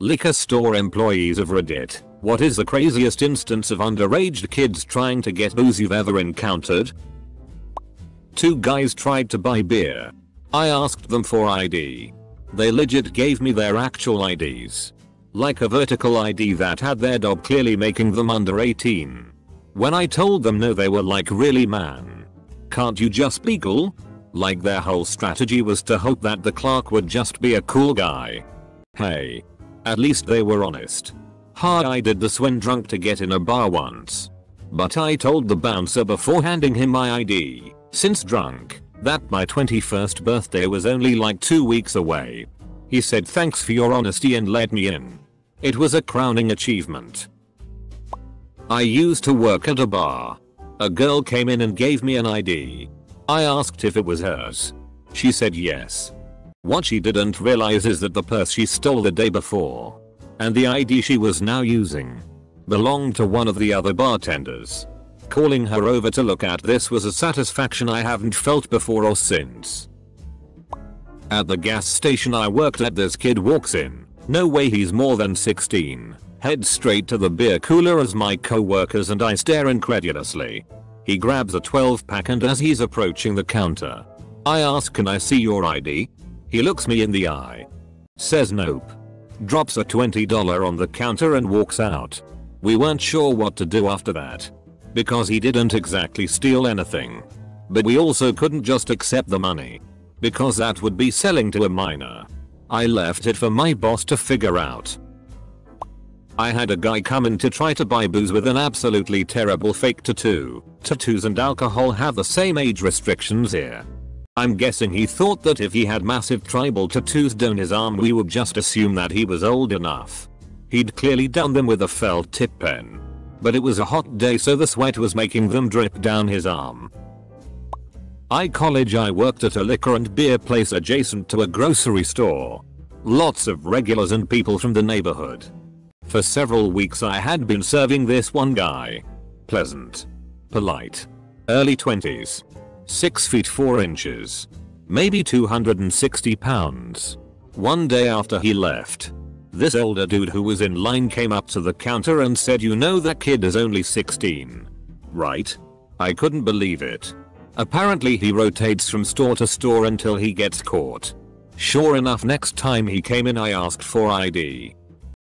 Liquor store employees of Reddit. What is the craziest instance of underaged kids trying to get booze you've ever encountered? Two guys tried to buy beer. I asked them for ID. They legit gave me their actual IDs. Like a vertical ID that had their dog clearly making them under 18. When I told them no, they were like, really man? Can't you just be cool? Like their whole strategy was to hope that the clerk would just be a cool guy. Hey. At least they were honest. I did this when drunk to get in a bar once. But I told the bouncer before handing him my ID, since drunk, that my 21st birthday was only like 2 weeks away. He said thanks for your honesty and let me in. It was a crowning achievement. I used to work at a bar. A girl came in and gave me an ID. I asked if it was hers. She said yes. What she didn't realize is that the purse she stole the day before, and the ID she was now using, belonged to one of the other bartenders. Calling her over to look at this was a satisfaction I haven't felt before or since. At the gas station I worked at, this kid walks in. No way he's more than 16. Heads straight to the beer cooler as my co-workers and I stare incredulously. He grabs a 12-pack and as he's approaching the counter, I ask, can I see your ID? He looks me in the eye, says nope, drops a $20 on the counter and walks out. We weren't sure what to do after that, because he didn't exactly steal anything. But we also couldn't just accept the money, because that would be selling to a minor. I left it for my boss to figure out. I had a guy come in to try to buy booze with an absolutely terrible fake tattoo. Tattoos and alcohol have the same age restrictions here. I'm guessing he thought that if he had massive tribal tattoos down his arm we would just assume that he was old enough. He'd clearly done them with a felt tip pen. But it was a hot day so the sweat was making them drip down his arm. I worked at a liquor and beer place adjacent to a grocery store. Lots of regulars and people from the neighborhood. For several weeks I had been serving this one guy. Pleasant. Polite. Early 20s. 6 feet 4 inches. Maybe 260 pounds. One day after he left, this older dude who was in line came up to the counter and said, you know that kid is only 16. Right? I couldn't believe it. Apparently he rotates from store to store until he gets caught. Sure enough, next time he came in I asked for ID.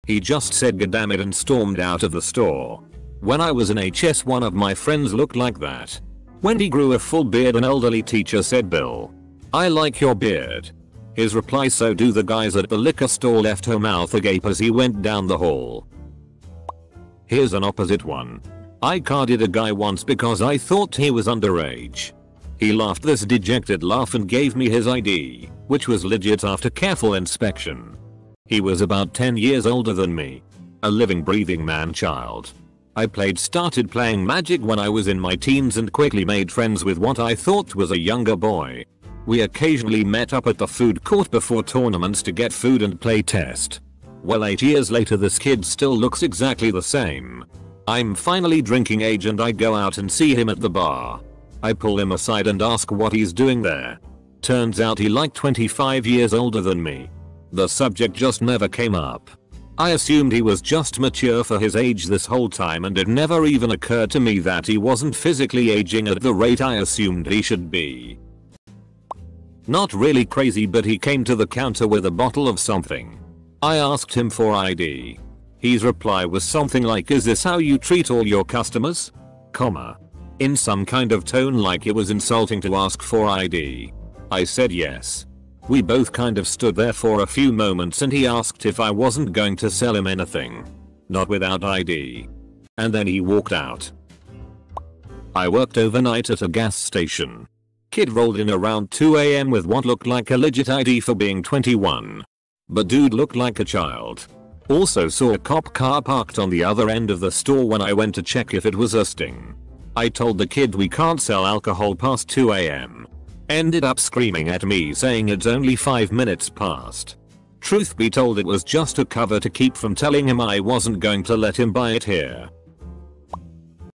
He just said goddammit and stormed out of the store. When I was in HS one of my friends looked like that. When he grew a full beard an elderly teacher said, Bill, I like your beard. His reply, so do the guys at the liquor store, left her mouth agape as he went down the hall. Here's an opposite one. I carded a guy once because I thought he was underage. He laughed this dejected laugh and gave me his ID, which was legit after careful inspection. He was about 10 years older than me. A living breathing man child. I started playing Magic when I was in my teens and quickly made friends with what I thought was a younger boy. We occasionally met up at the food court before tournaments to get food and play test. Well, 8 years later this kid still looks exactly the same. I'm finally drinking age and I go out and see him at the bar. I pull him aside and ask what he's doing there. Turns out he like 25 years older than me. The subject just never came up. I assumed he was just mature for his age this whole time and it never even occurred to me that he wasn't physically aging at the rate I assumed he should be. Not really crazy, but he came to the counter with a bottle of something. I asked him for ID. His reply was something like, is this how you treat all your customers? Comma. In some kind of tone like it was insulting to ask for ID. I said yes. We both kind of stood there for a few moments and he asked if I wasn't going to sell him anything. Not without ID. And then he walked out. I worked overnight at a gas station. Kid rolled in around 2 AM with what looked like a legit ID for being 21. But dude looked like a child. Also saw a cop car parked on the other end of the store when I went to check if it was a sting. I told the kid we can't sell alcohol past 2 AM. Ended up screaming at me saying it's only 5 minutes past. Truth be told, it was just a cover to keep from telling him I wasn't going to let him buy it here.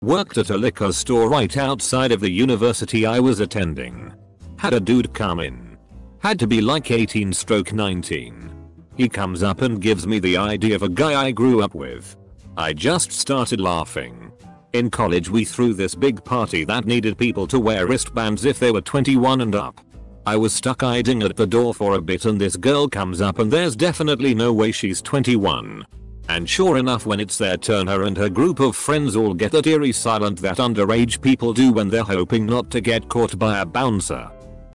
Worked at a liquor store right outside of the university I was attending. Had a dude come in. Had to be like 18/19. He comes up and gives me the ID of a guy I grew up with. I just started laughing. In college we threw this big party that needed people to wear wristbands if they were 21 and up. I was stuck hiding at the door for a bit and this girl comes up and there's definitely no way she's 21. And sure enough, when it's their turn, her and her group of friends all get that eerie silent that underage people do when they're hoping not to get caught by a bouncer.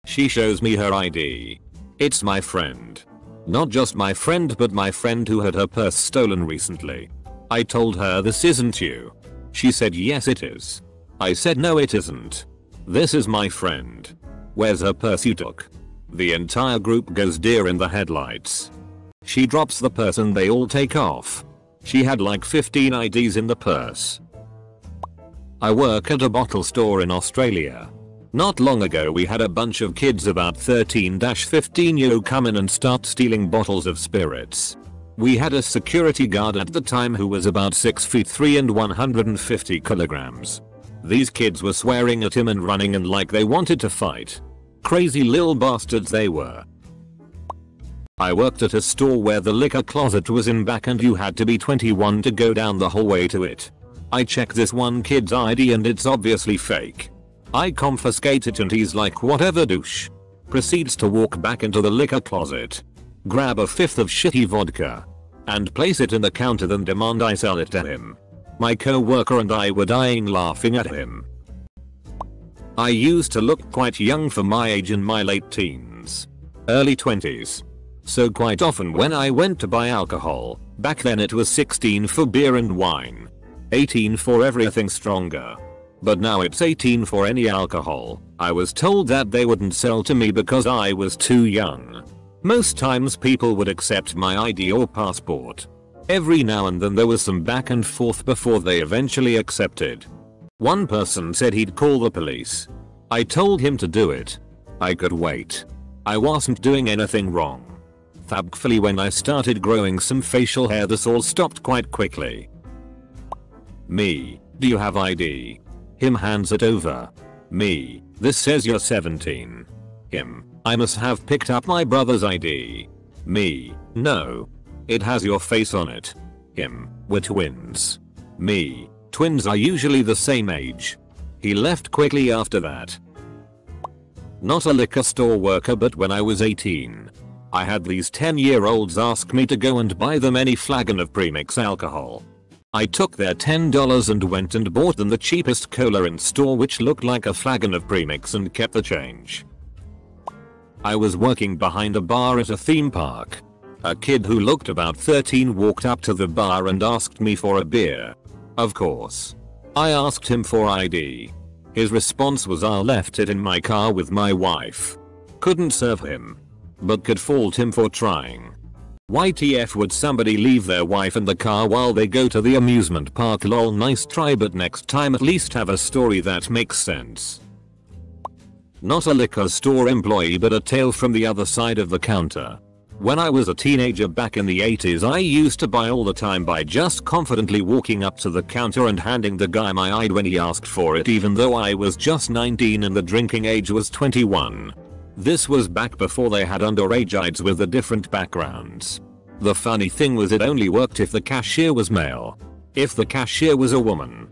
She shows me her ID. It's my friend. Not just my friend but my friend who had her purse stolen recently. I told her this isn't you. She said yes it is. I said no it isn't. This is my friend. Where's her purse you took? The entire group goes deer in the headlights. She drops the purse and they all take off. She had like 15 IDs in the purse. I work at a bottle store in Australia. Not long ago we had a bunch of kids about 13-15 come in and start stealing bottles of spirits. We had a security guard at the time who was about 6 feet 3 and 150 kilograms. These kids were swearing at him and running in like they wanted to fight. Crazy little bastards they were. I worked at a store where the liquor closet was in back and you had to be 21 to go down the hallway to it. I check this one kid's ID and it's obviously fake. I confiscate it and he's like whatever douche. Proceeds to walk back into the liquor closet, grab a fifth of shitty vodka, and place it in the counter then demand I sell it to him. My co-worker and I were dying laughing at him. I used to look quite young for my age in my late teens, early 20s. So quite often when I went to buy alcohol, back then it was 16 for beer and wine, 18 for everything stronger. But now it's 18 for any alcohol. I was told that they wouldn't sell to me because I was too young. Most times people would accept my ID or passport. Every now and then there was some back and forth before they eventually accepted. One person said he'd call the police. I told him to do it. I could wait. I wasn't doing anything wrong. Thankfully when I started growing some facial hair this all stopped quite quickly. Me, do you have ID? Him hands it over. Me, this says you're 17. Him, I must have picked up my brother's ID. Me, no. It has your face on it. Him, we're twins. Me, twins are usually the same age. He left quickly after that. Not a liquor store worker but when I was 18. I had these 10-year-olds ask me to go and buy them any flagon of premix alcohol. I took their $10 and went and bought them the cheapest cola in store which looked like a flagon of premix and kept the change. I was working behind a bar at a theme park. A kid who looked about 13 walked up to the bar and asked me for a beer. Of course. I asked him for ID. His response was I left it in my car with my wife. Couldn't serve him. But could fault him for trying. YTF would somebody leave their wife in the car while they go to the amusement park? Lol, nice try but next time at least have a story that makes sense. Not a liquor store employee but a tale from the other side of the counter. When I was a teenager back in the 80s I used to buy all the time by just confidently walking up to the counter and handing the guy my ID when he asked for it even though I was just 19 and the drinking age was 21. This was back before they had underage IDs with the different backgrounds. The funny thing was it only worked if the cashier was male. If the cashier was a woman,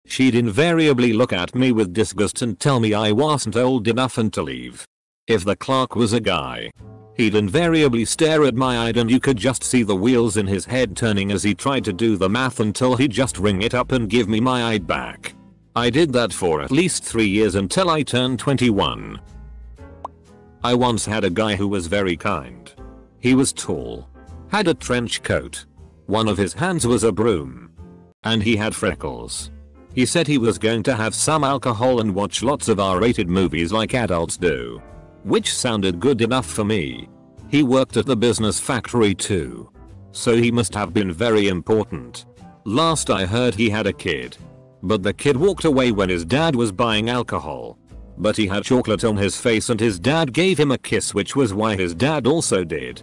she'd invariably look at me with disgust and tell me I wasn't old enough and to leave. If the clerk was a guy, he'd invariably stare at my ID and you could just see the wheels in his head turning as he tried to do the math until he'd just ring it up and give me my ID back. I did that for at least 3 years until I turned 21. I once had a guy who was very kind. He was tall, had a trench coat. One of his hands was a broom. And he had freckles. He said he was going to have some alcohol and watch lots of R-rated movies like adults do. Which sounded good enough for me. He worked at the business factory too. So he must have been very important. Last I heard he had a kid. But the kid walked away when his dad was buying alcohol. But he had chocolate on his face and his dad gave him a kiss which was why his dad also did.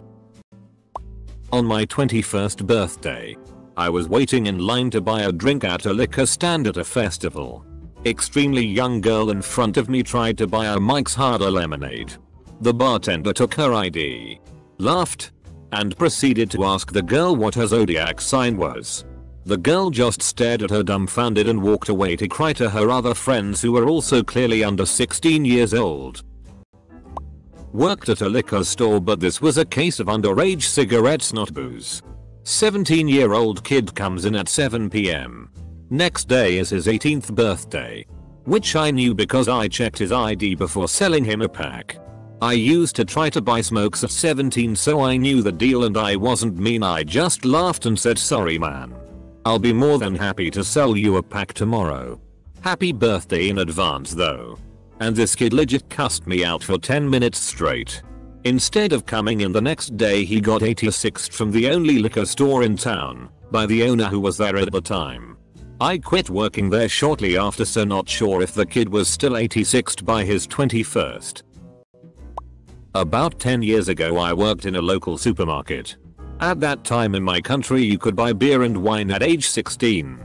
On my 21st birthday, I was waiting in line to buy a drink at a liquor stand at a festival. Extremely young girl in front of me tried to buy a Mike's Harder lemonade. The bartender took her ID, laughed, and proceeded to ask the girl what her zodiac sign was. The girl just stared at her dumbfounded and walked away to cry to her other friends who were also clearly under 16 years old. Worked at a liquor store, but this was a case of underage cigarettes, not booze. 17-year-old kid comes in at 7 PM. Next day is his 18th birthday, which I knew because I checked his ID before selling him a pack. I used to try to buy smokes at 17, so I knew the deal and I wasn't mean. I just laughed and said, "Sorry man. I'll be more than happy to sell you a pack tomorrow. Happy birthday in advance though." And this kid legit cussed me out for 10 minutes straight. Instead of coming in the next day, he got 86'd from the only liquor store in town by the owner who was there at the time. I quit working there shortly after, so not sure if the kid was still 86'd by his 21st. About 10 years ago I worked in a local supermarket. At that time in my country you could buy beer and wine at age 16.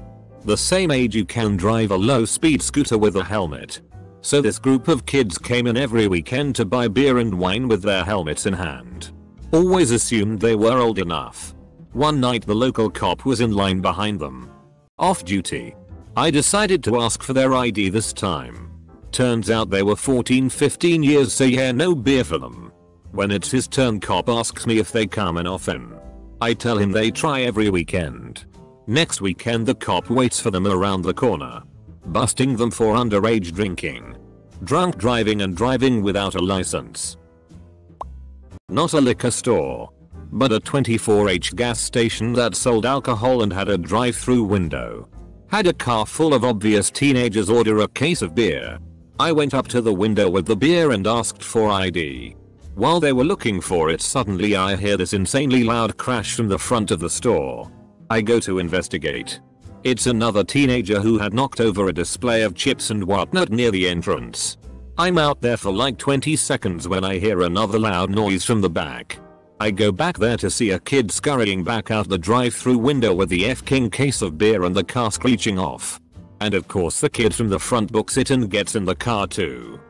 The same age you can drive a low speed scooter with a helmet. So this group of kids came in every weekend to buy beer and wine with their helmets in hand. Always assumed they were old enough. One night the local cop was in line behind them, off duty. I decided to ask for their ID this time. Turns out they were 14-15 years, so yeah, no beer for them. When it's his turn, cop asks me if they come in often. I tell him they try every weekend. Next weekend the cop waits for them around the corner, busting them for underage drinking, drunk driving and driving without a license. Not a liquor store, but a 24H gas station that sold alcohol and had a drive-through window. Had a car full of obvious teenagers order a case of beer. I went up to the window with the beer and asked for ID. While they were looking for it, suddenly I hear this insanely loud crash from the front of the store. I go to investigate. It's another teenager who had knocked over a display of chips and whatnot near the entrance. I'm out there for like 20 seconds when I hear another loud noise from the back. I go back there to see a kid scurrying back out the drive-through window with the F-King case of beer and the car screeching off. And of course the kid from the front books it and gets in the car too.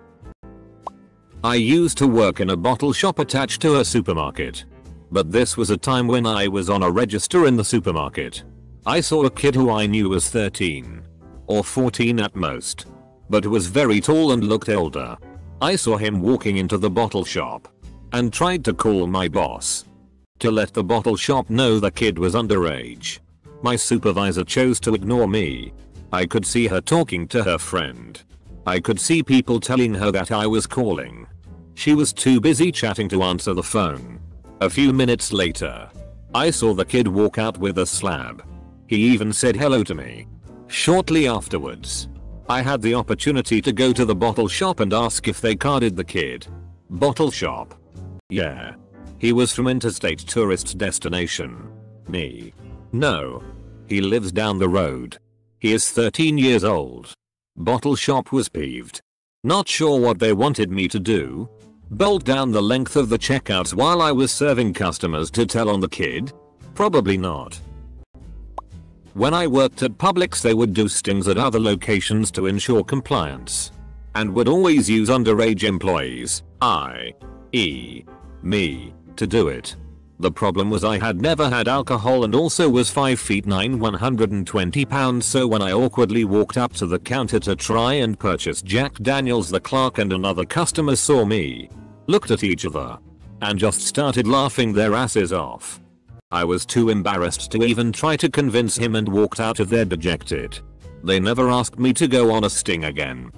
I used to work in a bottle shop attached to a supermarket. But this was a time when I was on a register in the supermarket. I saw a kid who I knew was 13 or 14 at most, but was very tall and looked older. I saw him walking into the bottle shop and tried to call my boss to let the bottle shop know the kid was underage. My supervisor chose to ignore me. I could see her talking to her friend. I could see people telling her that I was calling. She was too busy chatting to answer the phone. A few minutes later, I saw the kid walk out with a slab. He even said hello to me. Shortly afterwards, I had the opportunity to go to the bottle shop and ask if they carded the kid. Bottle shop. Yeah. He was from interstate tourist destination. Me. No. He lives down the road. He is 13 years old. Bottle shop was peeved. Not sure what they wanted me to do. Bolt down the length of the checkouts while I was serving customers to tell on the kid? Probably not. When I worked at Publix they would do stings at other locations to ensure compliance. And would always use underage employees, i.e. me, to do it. The problem was I had never had alcohol and also was 5'9", 120 pounds, so when I awkwardly walked up to the counter to try and purchase Jack Daniels, the clerk and another customer saw me, looked at each other, and just started laughing their asses off. I was too embarrassed to even try to convince him and walked out of there dejected. They never asked me to go on a sting again.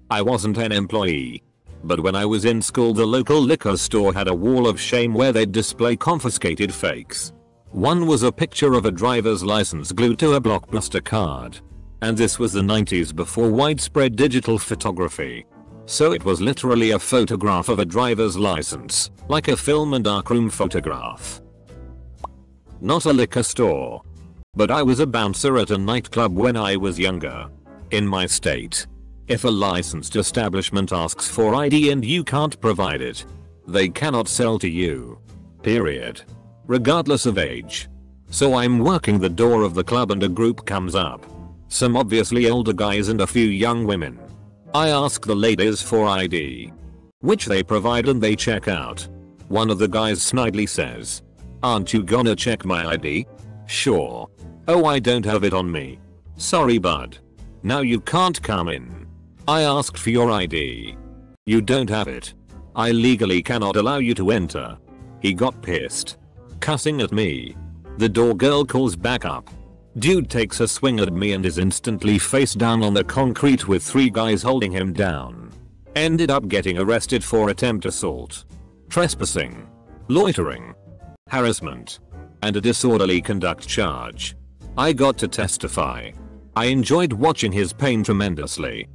I wasn't an employee. But when I was in school the local liquor store had a wall of shame where they'd display confiscated fakes. One was a picture of a driver's license glued to a Blockbuster card. And this was the 90s before widespread digital photography. So it was literally a photograph of a driver's license, like a film and darkroom photograph. Not a liquor store. But I was a bouncer at a nightclub when I was younger. In my state, if a licensed establishment asks for ID and you can't provide it, they cannot sell to you. Period. Regardless of age. So I'm working the door of the club and a group comes up. Some obviously older guys and a few young women. I ask the ladies for ID, which they provide and they check out. One of the guys snidely says, "Aren't you gonna check my ID?" "Sure." "Oh, I don't have it on me." "Sorry bud. Now you can't come in." "I asked for your ID." "You don't have it. I legally cannot allow you to enter." He got pissed, cussing at me. The door girl calls back up. Dude takes a swing at me and is instantly face down on the concrete with 3 guys holding him down. Ended up getting arrested for attempt assault, trespassing, loitering, harassment, and a disorderly conduct charge. I got to testify. I enjoyed watching his pain tremendously.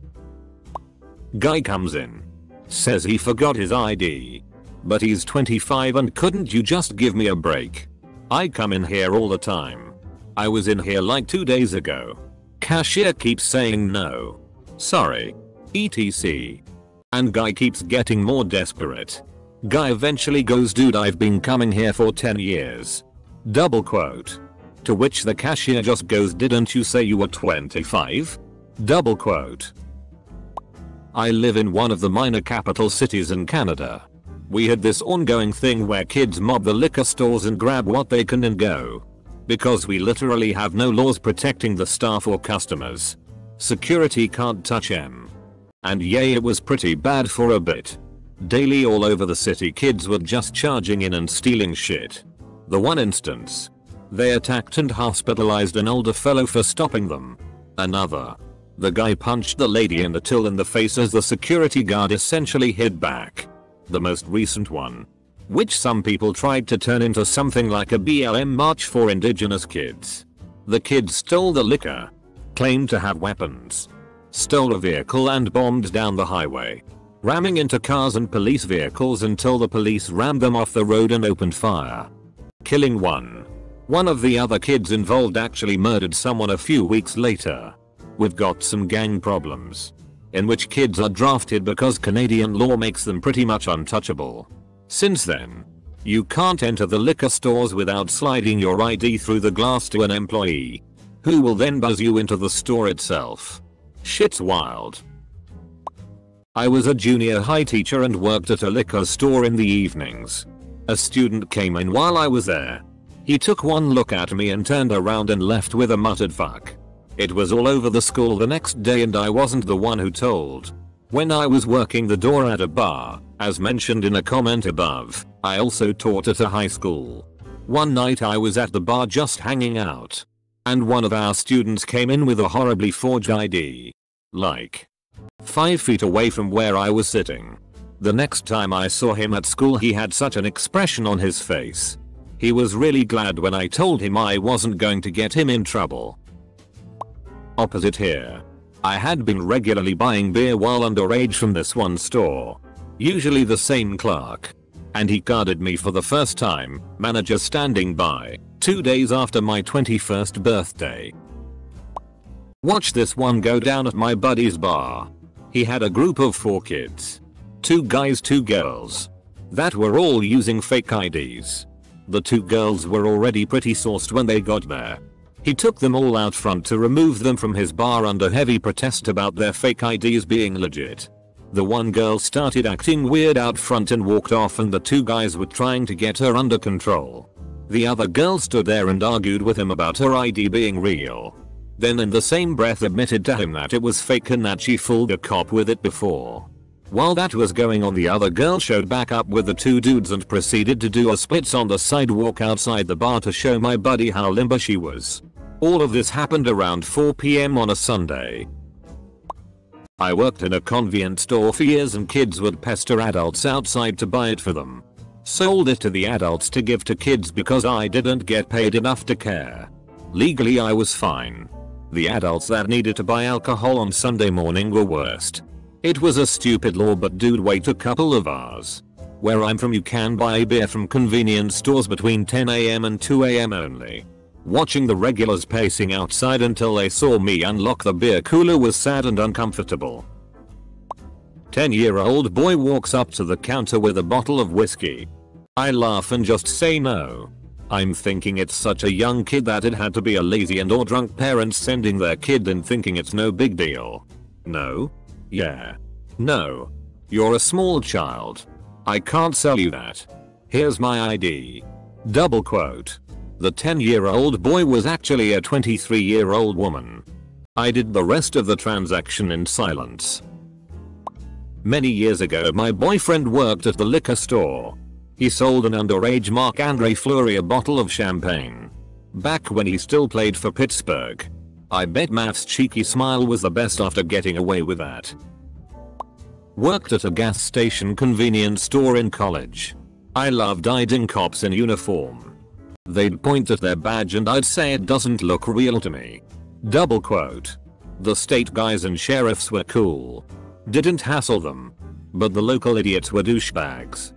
Guy comes in, says he forgot his ID, but he's 25 and couldn't you just give me a break? I come in here all the time. I was in here like 2 days ago. Cashier keeps saying no. Sorry. etc. And guy keeps getting more desperate. Guy eventually goes, "Dude, I've been coming here for 10 years. Double quote. To which the cashier just goes, "Didn't you say you were 25? Double quote. I live in one of the minor capital cities in Canada. We had this ongoing thing where kids mob the liquor stores and grab what they can and go. Because we literally have no laws protecting the staff or customers. Security can't touch them. And yeah, it was pretty bad for a bit. Daily all over the city kids were just charging in and stealing shit. The one instance, they attacked and hospitalized an older fellow for stopping them. Another, the guy punched the lady in the till in the face as the security guard essentially hit back. The most recent one, which some people tried to turn into something like a BLM march for indigenous kids. The kids stole the liquor, claimed to have weapons, stole a vehicle and bombed down the highway, ramming into cars and police vehicles until the police rammed them off the road and opened fire, killing one. One of the other kids involved actually murdered someone a few weeks later. We've got some gang problems, in which kids are drafted because Canadian law makes them pretty much untouchable. Since then, you can't enter the liquor stores without sliding your ID through the glass to an employee, who will then buzz you into the store itself. Shit's wild. I was a junior high teacher and worked at a liquor store in the evenings. A student came in while I was there. He took one look at me and turned around and left with a muttered fuck. It was all over the school the next day and I wasn't the one who told. When I was working the door at a bar, as mentioned in a comment above, I also taught at a high school. One night I was at the bar just hanging out, and one of our students came in with a horribly forged ID. Like 5 feet away from where I was sitting. The next time I saw him at school he had such an expression on his face. He was really glad when I told him I wasn't going to get him in trouble. Opposite here. I had been regularly buying beer while underage from this one store. Usually the same clerk. And he carded me for the first time, manager standing by, 2 days after my 21st birthday. Watch this one go down at my buddy's bar. He had a group of 4 kids. 2 guys, 2 girls. That were all using fake IDs. The 2 girls were already pretty sauced when they got there. He took them all out front to remove them from his bar under heavy protest about their fake IDs being legit. The one girl started acting weird out front and walked off and the 2 guys were trying to get her under control. The other girl stood there and argued with him about her ID being real. Then in the same breath admitted to him that it was fake and that she fooled a cop with it before. While that was going on, the other girl showed back up with the 2 dudes and proceeded to do a splits on the sidewalk outside the bar to show my buddy how limber she was. All of this happened around 4 PM on a Sunday. I worked in a convenience store for years and kids would pester adults outside to buy it for them. Sold it to the adults to give to kids because I didn't get paid enough to care. Legally I was fine. The adults that needed to buy alcohol on Sunday morning were worst. It was a stupid law, but dude, wait a couple of hours. Where I'm from you can buy beer from convenience stores between 10 AM and 2 AM only. Watching the regulars pacing outside until they saw me unlock the beer cooler was sad and uncomfortable. 10-year-old boy walks up to the counter with a bottle of whiskey. I laugh and just say no. I'm thinking it's such a young kid that it had to be a lazy and or drunk parents sending their kid and thinking it's no big deal. No? Yeah. No. You're a small child. I can't sell you that. Here's my ID. Double quote. The 10-year-old boy was actually a 23-year-old woman. I did the rest of the transaction in silence. Many years ago my boyfriend worked at the liquor store. He sold an underage Marc-Andre Fleury bottle of champagne. Back when he still played for Pittsburgh. I bet Matt's cheeky smile was the best after getting away with that. Worked at a gas station convenience store in college. I loved eyeing cops in uniform. They'd point at their badge and I'd say it doesn't look real to me. Double quote. The state guys and sheriffs were cool. Didn't hassle them. But the local idiots were douchebags.